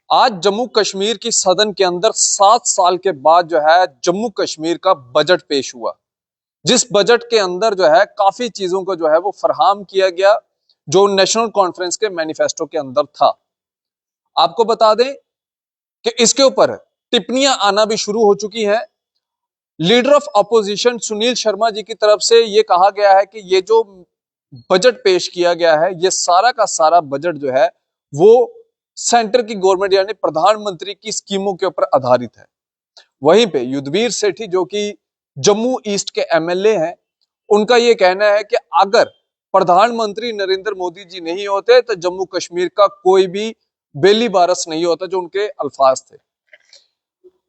आज जम्मू कश्मीर की सदन के अंदर 7 साल के बाद जो है जम्मू कश्मीर का बजट पेश हुआ। जिस बजट के अंदर जो है काफी चीजों को जो है वो फराहम किया गया जो नेशनल कॉन्फ्रेंस के मैनिफेस्टो के अंदर था। आपको बता दें कि इसके ऊपर टिप्पणियां आना भी शुरू हो चुकी हैं। Leader of opposition Sunil Sharma ji की तरफ से यह कहा गया है कि ये जो बजट पेश किया गया है ये सारा का सारा बजट जो है वो सेंटर की गवर्नमेंट यानी प्रधानमंत्री की स्कीमों के ऊपर आधारित है। वहीं पे युद्धवीर सेठी जो कि जम्मू ईस्ट के एमएलए हैं, उनका यह कहना है कि अगर प्रधानमंत्री नरेंद्र मोदी जी नहीं होते तो जम्मू कश्मीर का कोई भी बेली बारस नहीं होता, जो उनके अल्फाज थे।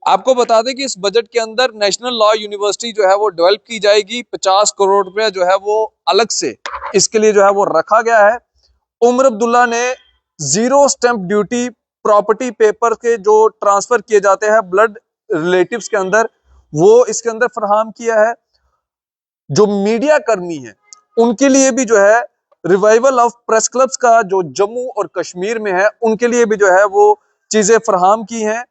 आपको बता दें कि इस बजट के अंदर नेशनल लॉ यूनिवर्सिटी जो है वो डेवलप की जाएगी। 50 करोड़ रुपया जो है वो अलग से इसके लिए जो है वो रखा गया है। उमर अब्दुल्ला ने zero stamp duty property paper के जो ट्रांसफर किए जाते हैं ब्लड रिलेटिव्स के अंदर, वो इसके अंदर फराहम किया है। जो मीडिया कर्मी है उनके लिए भी जो है रिवाइवल ऑफ प्रेस क्लब्स का जो जम्मू और कश्मीर में है उनके लिए भी जो है वो चीजें फराहम की हैं।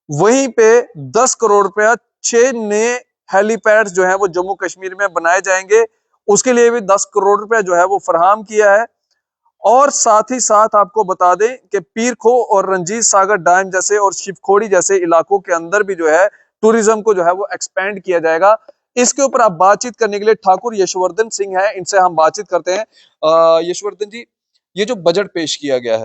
वहीं पे 10 करोड़ रुपया 6 नए हेलीपैड जो है वो जम्मू कश्मीर में बनाए जाएंगे, उसके लिए भी 10 करोड़ रुपया जो है वो फराहम किया है। और साथ ही साथ आपको बता दें कि पीर खो और रंजीत सागर डैम जैसे और शिवखोड़ी जैसे इलाकों के अंदर भी जो है टूरिज्म को जो है वो एक्सपेंड किया जाएगा। इसके ऊपर आप बातचीत करने के लिए ठाकुर यशवर्धन सिंह है, इनसे हम बातचीत करते हैं। यशवर्धन जी, ये जो बजट पेश किया गया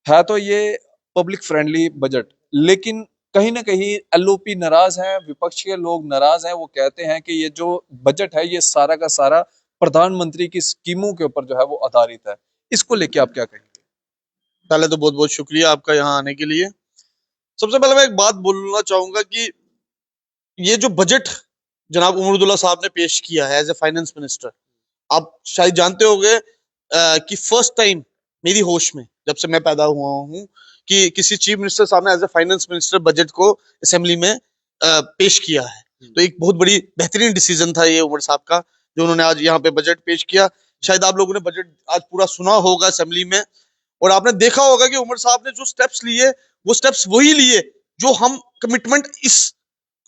है तो ये पब्लिक फ्रेंडली बजट, लेकिन कहीं ना कहीं एलओपी नाराज है, विपक्ष के लोग नाराज हैं। वो कहते हैं कि ये जो बजट है ये सारा का सारा प्रधानमंत्री की स्कीमों के ऊपर जो है वो आधारित है। इसको लेके आप क्या कहेंगे? पहले तो बहुत बहुत शुक्रिया आपका यहाँ आने के लिए। सबसे पहले मैं एक बात बोलना चाहूंगा कि ये जो बजट जनाब उमरुद्दुल्ला साहब ने पेश किया है एज ए फाइनेंस मिनिस्टर, आप शायद जानते होंगे कि फर्स्ट टाइम मेरी होश में जब से मैं पैदा हुआ हूँ कि किसी चीफ मिनिस्टर साहब ने as a finance minister budget को असेंबली में पेश किया है। तो एक बहुत बड़ी बेहतरीन डिसीजन था ये उमर साहब का जो उन्होंने आज यहाँ पे बजट पेश किया। शायद आप लोगों ने बजट आज पूरा सुना होगा असेंबली में, और आपने देखा होगा कि उमर साहब ने जो स्टेप्स लिए वो स्टेप्स वही लिए जो हम कमिटमेंट इस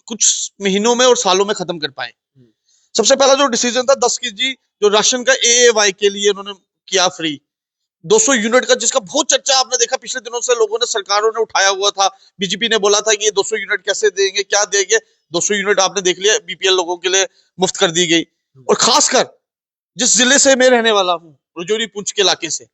कुछ महीनों में और सालों में खत्म कर पाए। सबसे पहला जो डिसीजन था 10 केजी जो राशन का एएवाई के लिए उन्होंने किया फ्री 200 यूनिट का, जिसका बहुत चर्चा आपने देखा पिछले दिनों से लोगों ने सरकारों ने उठाया हुआ था। बीजेपी ने बोला था कि ये 200 यूनिट कैसे देंगे, क्या देंगे। 200 यूनिट आपने देख लिया बीपीएल लोगों के लिए मुफ्त कर दी गई। और खासकर जिस जिले से मैं रहने वाला हूँ, रजौरी पुंछ के इलाके से,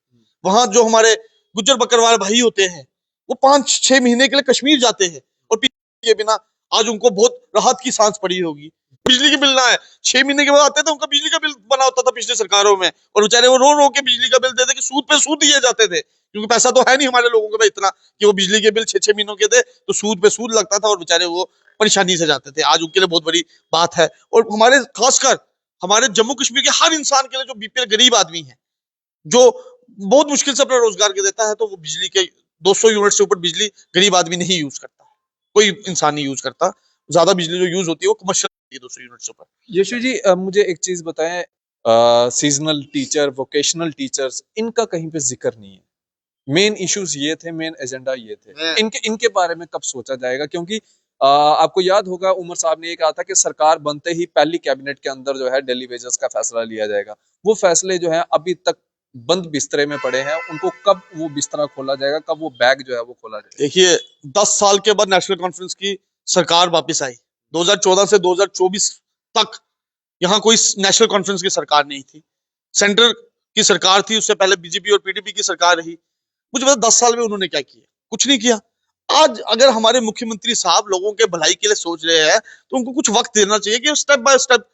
वहां जो हमारे गुज्जर बकरवाल भाई होते हैं वो 5-6 महीने के लिए कश्मीर जाते हैं और के बिना आज उनको बहुत राहत की सांस पड़ी होगी। बिजली की बिल ना है, 6 महीने के बाद आते थे, उनका बिजली का बिल बना होता था पिछले सरकारों में, और बेचारे वो रो रो के बिजली का बिल देते कि सूद पे सूद दिए जाते थे, क्योंकि पैसा तो है नहीं हमारे लोगों के पास इतना कि वो बिजली के बिल 6-6 महीनों के थे, तो सूद पे सूद लगता था और बेचारे वो परेशानी से जाते थे। आज उनके लिए बहुत बड़ी बात है। और हमारे खासकर हमारे जम्मू कश्मीर के हर इंसान के लिए जो बीपीएल गरीब आदमी है जो बहुत मुश्किल से अपना रोजगार के देता है, तो वो बिजली के 200 यूनिट से ऊपर बिजली गरीब आदमी नहीं यूज करता, कोई इंसान नहीं यूज करता। ज्यादा बिजली जो यूज होती है वो कमर्शियल 200 यूनिट से ऊपर। यशु जी, मुझे एक चीज बताएं, सीजनल टीचर, वोकेशनल टीचर्स, इनका कहीं पे जिक्र नहीं है। मेन इश्यूज ये थे, मेन एजेंडा ये थे, इनके इनके बारे में कब सोचा जाएगा? क्योंकि आपको याद होगा उमर साहब ने ये कहा था कि सरकार बनते ही पहली कैबिनेट के अंदर जो है डेली वेजेस का फैसला लिया जाएगा। वो फैसले जो है अभी तक बंद बिस्तरे में पड़े हैं, उनको कब वो बिस्तरा खोला जाएगा, कब वो बैग जो है वो खोला जाएगा? देखिए 10 साल के बाद नेशनल कॉन्फ्रेंस की सरकार वापस आई। 2014 से 2024 तक यहाँ कोई नेशनल कॉन्फ्रेंस की सरकार नहीं थी, सेंटर की सरकार थी। उससे पहले बीजेपी और पीडीपी की सरकार रही। मुझे पता 10 साल में उन्होंने क्या किया, कुछ नहीं किया। आज अगर हमारे मुख्यमंत्री साहब लोगों के भलाई के लिए सोच रहे हैं तो उनको कुछ वक्त देना चाहिए कि स्टेप बाय स्टेप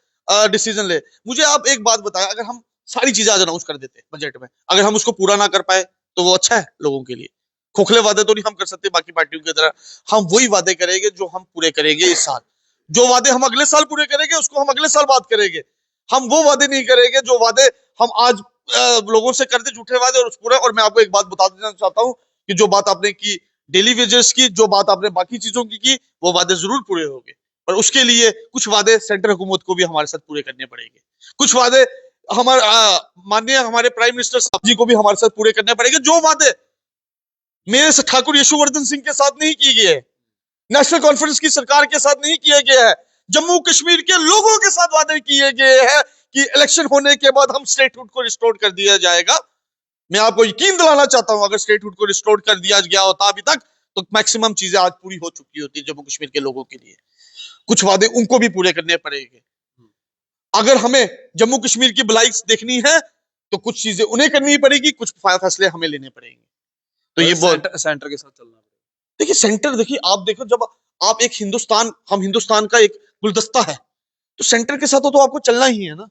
डिसीजन ले। मुझे आप एक बात बताएं, अगर हम सारी चीजें आज अनाउंस कर देते बजट में, अगर हम उसको पूरा ना कर पाए तो वो अच्छा है लोगों के लिए। खोखले वादे तो नहीं हम कर सकते बाकी पार्टियों की तरह, हम वही वादे करेंगे जो हम पूरे करेंगे इस साल। जो वादे हम अगले साल पूरे करेंगे उसको हम अगले साल बात करेंगे। हम वो वादे नहीं करेंगे जो वादे हम आज लोगों से करते झूठे वादे और उस पूरे। और मैं आपको एक बात बता देना चाहता हूँ कि जो बात आपने की डेली वेजेस की, जो बात आपने बाकी चीजों की वो वादे जरूर पूरे होंगे, पर उसके लिए कुछ वादे सेंट्रल हुकूमत को भी हमारे साथ पूरे करने पड़ेंगे। कुछ वादे हमारे माननीय हमारे प्राइम मिनिस्टर साहब जी को भी हमारे साथ पूरे करने पड़ेंगे। जो वादे मेरे से ठाकुर यशोवर्धन सिंह के साथ नहीं की गई है, नेशनल कॉन्फ्रेंस की सरकार के साथ नहीं किया गया है, जम्मू कश्मीर के लोगों के साथ वादे किए गए हैं कि इलेक्शन होने के बाद हम स्टेटहुड को रिस्टोर कर दिया जाएगा। मैं आपको यकीन दिलाना चाहता हूं, अगर स्टेटहुड को रिस्टोर कर दिया गया होता अभी तक, तो मैक्सिमम चीजें आज पूरी हो चुकी होती जम्मू कश्मीर के लोगों के लिए। कुछ वादे उनको भी पूरे करने पड़ेंगे। अगर हमें जम्मू कश्मीर की भलाई देखनी है तो कुछ चीजें उन्हें करनी पड़ेगी, कुछ फैसले हमें लेने पड़ेंगे। तो ये सेंटर के साथ चलना पड़ेगा। देखिए सेंटर, देखिए आप देखो, जब आप एक हिंदुस्तान, हम हिंदुस्तान का एक गुलदस्ता है, तो सेंटर के साथ तो आपको चलना ही है ना,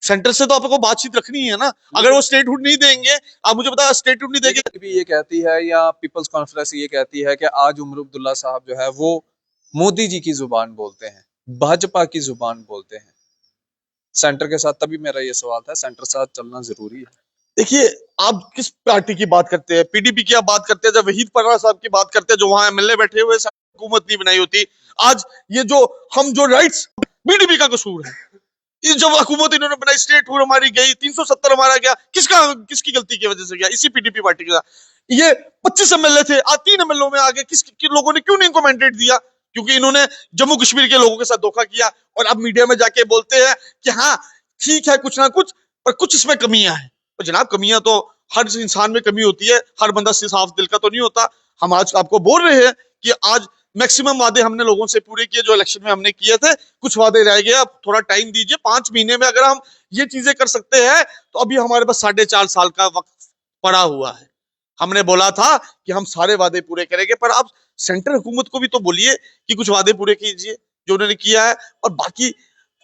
सेंटर से तो आपको बातचीत रखनी है ना। अगर वो स्टेटहुड नहीं देंगे, आप मुझे बताया स्टेटहुड नहीं देंगे। भी ये कहती है या पीपल्स कॉन्फ्रेंस ये कहती है कि आज उमर अब्दुल्ला साहब जो है वो मोदी जी की जुबान बोलते हैं, भाजपा की जुबान बोलते हैं सेंटर के साथ। तभी मेरा ये सवाल था, सेंटर साथ चलना जरूरी है। देखिए आप किस पार्टी की बात करते हैं, पीडीपी की आप बात करते हैं, जब वहीद परवा साहब की बात करते हैं, जो वहां एमएलए बैठे हुए, हुकूमत नहीं बनाई होती। आज ये जो हम जो राइट्स, पीडीपी का कसूर है। ये जब हुकूमत इन्होंने बनाई, स्टेटहुड हमारी गई, 370 हमारा गया, किसकी गलती की वजह से गया? इसी पीडीपी पार्टी का। ये 25 एमएलए थे, आज 3 एमएलए में आ गए। किन लोगों ने क्यों नहीं इनको मैंडेट दिया? क्योंकि इन्होंने जम्मू कश्मीर के लोगों के साथ धोखा किया। और अब मीडिया में जाके बोलते हैं कि हाँ ठीक है कुछ ना कुछ, पर कुछ इसमें कमियां हैं। तो जनाब कमियां तो हर इंसान में कमी होती है, हर बंदा साफ दिल का तो नहीं होता। हम आज आपको बोल रहे हैं कि आज मैक्सिमम वादे हमने लोगों से पूरे किए जो इलेक्शन में हमने किए थे, कुछ वादे रह गए, अब थोड़ा टाइम दीजिए। 5 महीने में अगर हम ये चीजें कर सकते हैं तो अभी हमारे पास 4.5 साल का वक्त पड़ा हुआ है। हमने बोला था कि हम सारे वादे पूरे करेंगे, पर आप सेंट्रल हुकूमत को भी तो बोलिए कि कुछ वादे पूरे कीजिए जो उन्होंने किया है। और बाकी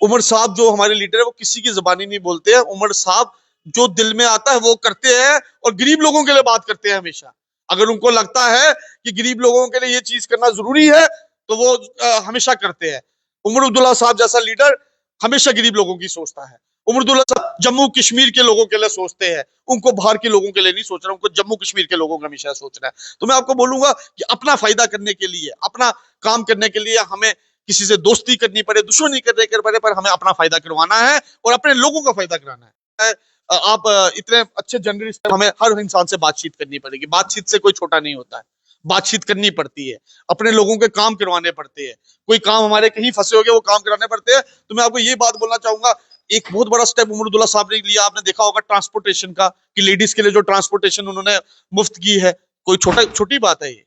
उमर साहब जो हमारे लीडर है, वो किसी की जबानी नहीं बोलते हैं। उमर साहब जो दिल में आता है वो करते हैं, और गरीब लोगों के लिए बात करते हैं हमेशा। अगर उनको लगता है कि गरीब लोगों के लिए ये चीज करना जरूरी है तो वो हमेशा करते हैं। उमर अब्दुल्ला साहब जैसा लीडर हमेशा गरीब लोगों की सोचता है। उमर अब्दुल्ला साहब जम्मू कश्मीर के लोगों के लिए सोचते हैं, उनको बाहर के लोगों के लिए नहीं सोच रहा, उनको जम्मू कश्मीर के लोगों का हमेशा सोचना है। तो मैं आपको बोलूंगा कि अपना फायदा करने के लिए, अपना काम करने के लिए हमें किसी से दोस्ती करनी पड़े, दुश्मनी करने के पड़े, पर हमें अपना फायदा करवाना है और अपने लोगों का फायदा कराना है। आप इतने अच्छे जर्नलिस्ट, हमें हर इंसान से बातचीत करनी पड़ेगी। बातचीत से कोई छोटा नहीं होता है, बातचीत करनी पड़ती है, अपने लोगों के काम करवाने पड़ते हैं। कोई काम हमारे कहीं फंसे हो गए, वो काम कराने पड़ते हैं। तो मैं आपको ये बात बोलना चाहूंगा, एक बहुत बड़ा स्टेप उमर अब्दुल्ला साहब ने लिया। आपने देखा होगा ट्रांसपोर्टेशन का, कि लेडीज के लिए जो ट्रांसपोर्टेशन उन्होंने मुफ्त की है। कोई छोटी बात है ये?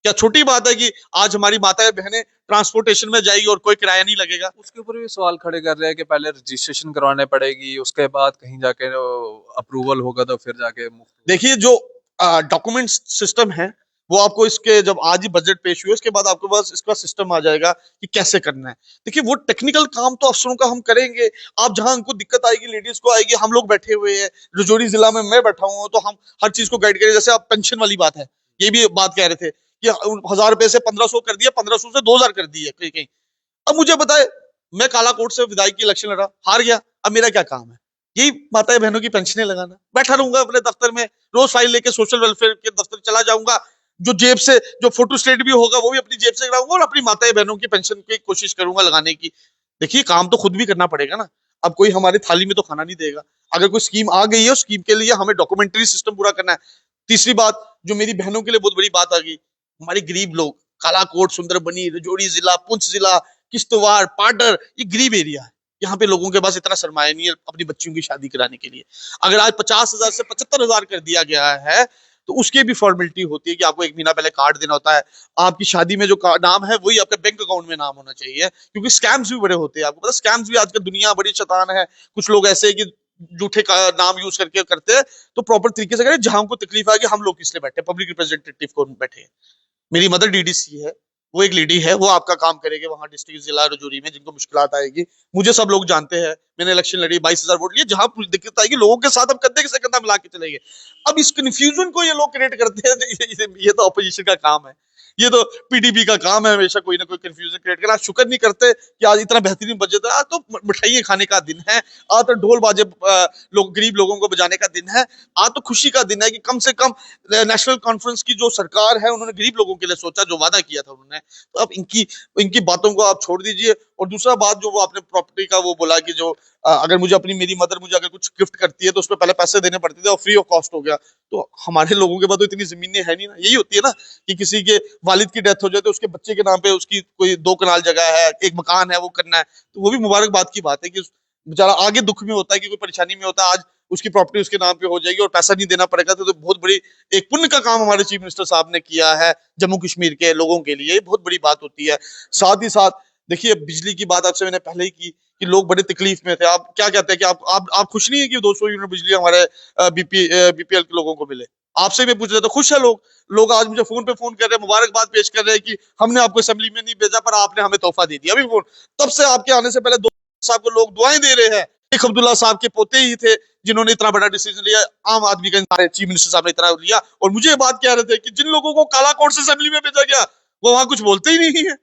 क्या छोटी बात है कि आज हमारी माताएं बहनें ट्रांसपोर्टेशन में जाएगी और कोई किराया नहीं लगेगा? उसके ऊपर भी सवाल खड़े कर रहे हैं कि पहले रजिस्ट्रेशन करवाने पड़ेगी, उसके बाद कहीं जाके अप्रूवल होगा तो फिर जाके मुफ्त। देखिए जो डॉक्यूमेंट सिस्टम है वो आपको इसके, जब आज ही बजट पेश हुए उसके बाद आपके पास इसका सिस्टम आ जाएगा कि कैसे करना है। देखिए वो टेक्निकल काम तो अफसरों का हम करेंगे। आप जहां उनको दिक्कत आएगी, लेडीज को आएगी, हम लोग बैठे हुए हैं रजौरी जिला में, मैं बैठा हुआ हूँ, तो हम हर चीज को गाइड करें। जैसे आप पेंशन वाली बात है, ये भी बात कह रहे थे कि 1000 रुपए से 1500 कर दिया, 1500 से 2000 कर दिए कहीं कहीं। अब मुझे बताए, मैं कालाकोट से विधायक की इलेक्शन लड़ा, हार गया, अब मेरा क्या काम है? यही माताएं बहनों की पेंशनें लगाना। बैठा रहूंगा अपने दफ्तर में, रोज फाइल लेके सोशल वेलफेयर के दफ्तर चला जाऊंगा, जो जेब से जो फोटो स्टेट भी होगा वो भी अपनी जेब से कराऊंगा, और अपनी माताएं बहनों की पेंशन की कोशिश करूंगा लगाने की। देखिए काम तो खुद भी करना पड़ेगा ना, अब कोई हमारी थाली में तो खाना नहीं देगा। अगर कोई स्कीम आ गई है, उस स्कीम के लिए हमें डॉक्यूमेंट्री सिस्टम पूरा करना है। तीसरी बात जो मेरी बहनों के लिए बहुत बड़ी बात आ गई, हमारे गरीब लोग, कालाकोट, सुंदरबनी, रजौरी जिला, पुंछ जिला, किश्तवाड़, पाडर, ये गरीब एरिया है। यहाँ पे लोगों के पास इतना सरमाया नहीं है अपनी बच्चियों की शादी कराने के लिए। अगर आज 50,000 से 75,000 कर दिया गया है तो उसकी भी फॉर्मेलिटी होती है कि आपको 1 महीना पहले कार्ड देना होता है। आपकी शादी में जो नाम है वही आपके बैंक अकाउंट में नाम होना चाहिए, क्योंकि स्कैम्स भी बड़े होते हैं। आपको पता, स्कैम्स भी आजकल दुनिया बड़ी शैतान है। कुछ लोग ऐसे कि झूठे नाम यूज करके करते हैं। तो प्रॉपर तरीके से करें। जहां हमको तकलीफ आएगी, हम लोग किस लिए बैठे, पब्लिक रिप्रेजेंटेटिव को बैठे। मेरी मदर डीडीसी है, वो एक लेडी है, वो आपका काम करेगी वहां डिस्ट्रिक्ट जिला रजौरी में, जिनको मुश्किलात आएगी। मुझे सब लोग जानते हैं, मैंने इलेक्शन लड़ी, 22,000 वोट लिए। जहां दिक्कत आएगी लोगों के साथ हम कंधे से कंधा मिला के चलेंगे। अब इस कंफ्यूजन को ये लोग क्रिएट करते हैं, ये तो अपोजिशन का काम है। ये तो पीडीपी का काम है हमेशा कोई ना कोई कंफ्यूजन क्रिएट करना। शुक्र नहीं करते कि आज इतना बेहतरीन बजट है। आज तो मिठाइयाँ खाने का दिन है, आज तो ढोल बाजे लोग गरीब लोगों को बजाने का दिन है, आज तो खुशी का दिन है कि कम से कम नेशनल कॉन्फ्रेंस की जो सरकार है उन्होंने गरीब लोगों के लिए सोचा, जो वादा किया था उन्होंने। तो अब इनकी इनकी बातों को आप छोड़ दीजिए। और दूसरा बात जो वो आपने प्रॉपर्टी का वो बोला कि जो अगर मुझे अपनी मेरी मदर मुझे अगर कुछ गिफ्ट करती है तो उसमें पहले पैसे देने पड़ते थे और फ्री ऑफ कॉस्ट हो गया। तो हमारे लोगों के पास तो इतनी जमीनें है नहीं ना। यही होती है ना कि किसी के वालिद की डेथ हो जाए तो उसके बच्चे के नाम पे उसकी कोई 2 कनाल जगह है, एक मकान है, वो करना है। तो वो भी मुबारकबाद की बात है कि बेचारा आगे दुख में होता है कि कोई परेशानी में होता है, आज उसकी प्रॉपर्टी उसके नाम पे हो जाएगी और पैसा नहीं देना पड़ेगा। तो बहुत बड़ी एक पुण्य का काम हमारे चीफ मिनिस्टर साहब ने किया है जम्मू कश्मीर के लोगों के लिए। बहुत बड़ी बात होती है। साथ ही साथ देखिए, बिजली की बात आपसे मैंने पहले ही की कि लोग बड़े तकलीफ में थे। आप क्या कहते हैं कि आप खुश नहीं है कि 200 यूनिट बिजली हमारे बीपीएल के लोगों को मिले? आपसे भी पूछ रहे तो खुश है लोग। लोग आज मुझे फोन पे फोन कर रहे हैं, मुबारकबाद पेश कर रहे हैं कि हमने आपको असेंबली में नहीं भेजा पर आपने हमें तोहफा दे दिया। अभी फोन तब से आपके आने से पहले 2 साहब को लोग दुआएं दे रहे हैं। शेख अब्दुल्ला साहब के पोते ही थे जिन्होंने इतना बड़ा डिसीजन लिया। आम आदमी का चीफ मिनिस्टर साहब ने इतना लिया। और मुझे ये बात कह रहे थे कि जिन लोगों को काला कोर्ट से असेंबली में भेजा गया वो वहां कुछ बोलते ही नहीं है,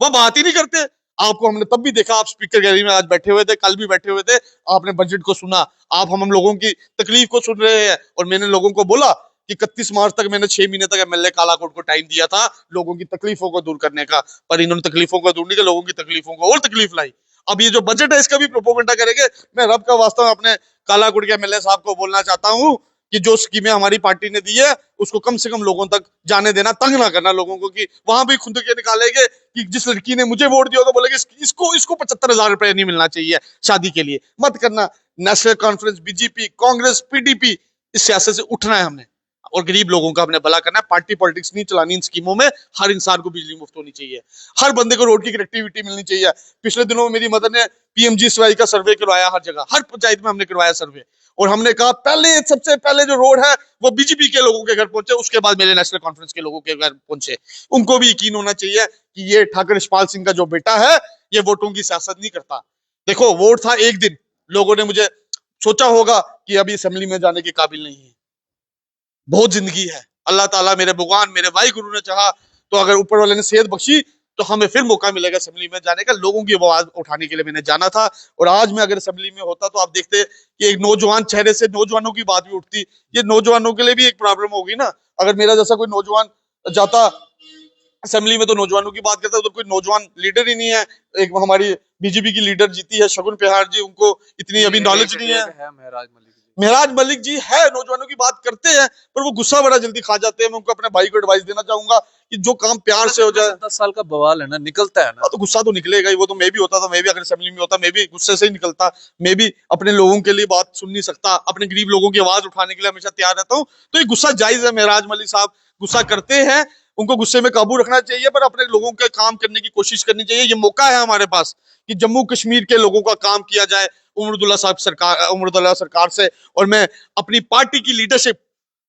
वो बात ही नहीं करते। आपको हमने तब भी देखा, आप स्पीकर गैलरी में आज बैठे हुए थे, कल भी बैठे हुए थे, आपने बजट को सुना, आप हम लोगों की तकलीफ को सुन रहे हैं। और मैंने लोगों को बोला कि 31 मार्च तक मैंने 6 महीने तक एमएलए कालाकोट को टाइम दिया था लोगों की तकलीफों को दूर करने का, पर इन्होंने तकलीफों को दूर नहीं किया, लोगों की तकलीफों को और तकलीफ लाई। अब ये जो बजट है इसका भी प्रोपोगंडा करेंगे। मैं रब का वास्ता अपने कालाकोट के एमएलए साहब को बोलना चाहता हूँ कि जो स्कीमें हमारी पार्टी ने दी है उसको कम से कम लोगों तक जाने देना, तंग ना करना लोगों को कि वहां भी खुद के निकालेंगे कि जिस लड़की ने मुझे वोट दिया होगा बोलेगे इसको इसको 75,000 रुपए नहीं मिलना चाहिए शादी के लिए। मत करना। National conference, BJP, Congress, PDP, इस सियासत से उठना है हमने और गरीब लोगों का अपने भला करना है। पार्टी पॉलिटिक्स नहीं चलानी इन स्कीमों में। हर इंसान को बिजली मुफ्त होनी चाहिए, हर बंदे को रोड की कनेक्टिविटी मिलनी चाहिए। पिछले दिनों में मेरी मदर ने पीएमजीएसवाई का सर्वे करवाया, हर जगह हर पंचायत में हमने करवाया सर्वे। और हमने कहा पहले सबसे पहले जो रोड है वो बीजेपी के लोगों के घर पहुंचे, उसके बाद मेरे नेशनल कॉन्फ्रेंस के लोगों के घर पहुंचे। उनको भी यकीन होना चाहिए कि ये ठाकुर यशपाल सिंह का जो बेटा है ये वोटों की सियासत नहीं करता। देखो, वोट था एक दिन, लोगों ने मुझे सोचा होगा कि अभी असेंबली में जाने के काबिल नहीं है, बहुत जिंदगी है। अल्लाह ताला मेरे भगवान मेरे भाई गुरु ने चाहा तो अगर ऊपर वाले ने सेहत बख्शी तो हमें फिर मौका मिलेगा असेंबली में जाने का। लोगों की आवाज उठाने के लिए मैंने जाना था। और आज मैं अगर असेंबली में होता तो आप देखते कि एक नौजवान चेहरे से नौजवानों की बात भी उठती। ये नौजवानों के लिए भी एक प्रॉब्लम होगी ना। अगर मेरा जैसा कोई नौजवान जाता असेंबली में तो नौजवानों की बात करता है, उधर कोई नौजवान लीडर ही नहीं है। एक हमारी बीजेपी की लीडर जीती है शगुन प्रहार जी, उनको इतनी अभी नॉलेज नहीं है। महराज मलिक जी है, नौजवानों की बात करते हैं पर वो गुस्सा बड़ा जल्दी खा जाते हैं। मैं उनको अपने भाई को एडवाइस देना चाहूंगा कि जो काम प्यार से हो जाए। 10 साल का बवाल है ना, निकलता है ना। तो गुस्सा तो निकलेगा ही। वो तो मैं भी होता, तो मैं भी अगर असेंबली में होता मैं भी गुस्से से ही निकलता। मैं भी अपने लोगों के लिए बात सुन नहीं सकता, अपने गरीब लोगों की आवाज उठाने के लिए हमेशा तैयार रहता हूँ। तो ये गुस्सा जायज है। महराज मलिक साहब गुस्सा करते हैं, उनको गुस्से में काबू रखना चाहिए पर अपने लोगों के काम करने की कोशिश करनी चाहिए। ये मौका है हमारे पास कि जम्मू कश्मीर के लोगों का काम किया जाए उमर सरकार से। और मैं अपनी पार्टी की लीडरशिप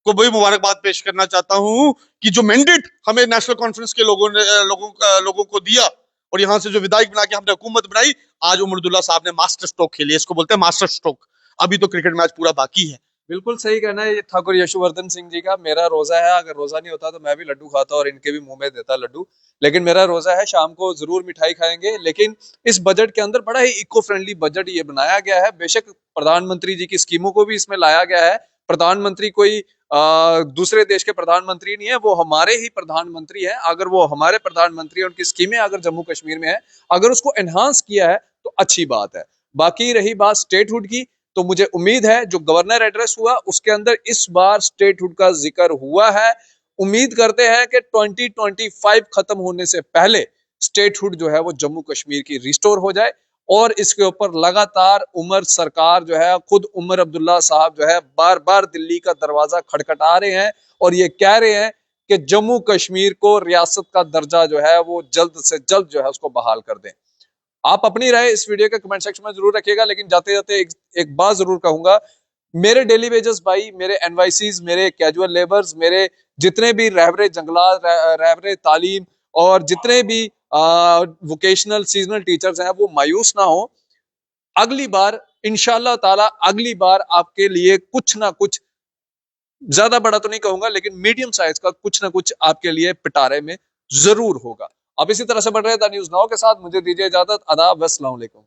को भी मुबारकबाद पेश करना चाहता हूं कि जो मैंडेट हमें नेशनल कॉन्फ्रेंस के लोगों को दिया और यहाँ से जो विधायक बना के हमने हुकूमत बनाई, आज उमर साहब ने मास्टर स्ट्रोक खेली। इसको बोलते हैं मास्टर स्ट्रोक। अभी तो क्रिकेट मैच पूरा बाकी है। बिल्कुल सही कहना है ये ठाकुर यशवर्धन सिंह जी का। मेरा रोजा है, अगर रोजा नहीं होता तो मैं भी लड्डू खाता और इनके भी मुंह में देता लड्डू, लेकिन मेरा रोजा है, शाम को जरूर मिठाई खाएंगे। लेकिन इस बजट के अंदर बड़ा ही इको फ्रेंडली बजट ये बनाया गया है। बेशक प्रधानमंत्री जी की स्कीमों को भी इसमें लाया गया है। प्रधानमंत्री कोई दूसरे देश के प्रधानमंत्री नहीं है, वो हमारे ही प्रधानमंत्री है। अगर वो हमारे प्रधानमंत्री है, उनकी स्कीमें अगर जम्मू कश्मीर में है, अगर उसको एनहांस किया है तो अच्छी बात है। बाकी रही बात स्टेटहुड की, तो मुझे उम्मीद है जो गवर्नर एड्रेस हुआ उसके अंदर इस बार स्टेटहुड का जिक्र हुआ है। उम्मीद करते हैं कि 2025 खत्म होने से पहले स्टेटहुड जो है वो जम्मू कश्मीर की रिस्टोर हो जाए। और इसके ऊपर लगातार उमर सरकार जो है, खुद उमर अब्दुल्ला साहब जो है, बार बार दिल्ली का दरवाजा खटखटा रहे हैं और ये कह रहे हैं कि जम्मू कश्मीर को रियासत का दर्जा जो है वो जल्द से जल्द जो है उसको बहाल कर दें। आप अपनी राय इस वीडियो के कमेंट सेक्शन में जरूर रखिएगा। लेकिन जाते जाते एक बात जरूर कहूंगा, मेरे डेली वेजेस भाई, मेरे एनवाईसीज, मेरे कैजुअल लेबर्स, मेरे जितने भी रहबरे जंगलात, रहबरे तालीम और जितने भी वोकेशनल सीजनल टीचर्स हैं वो मायूस ना हो। अगली बार इंशाल्लाह ताला अगली बार आपके लिए कुछ ना कुछ, ज्यादा बड़ा तो नहीं कहूंगा लेकिन मीडियम साइज का कुछ ना कुछ आपके लिए पिटारे में जरूर होगा। अब इसी तरह से बढ़ रहे द न्यूज़ नाउ के साथ, मुझे दीजिए इजाजत। आदाब, अस्सलाम वालेकुम।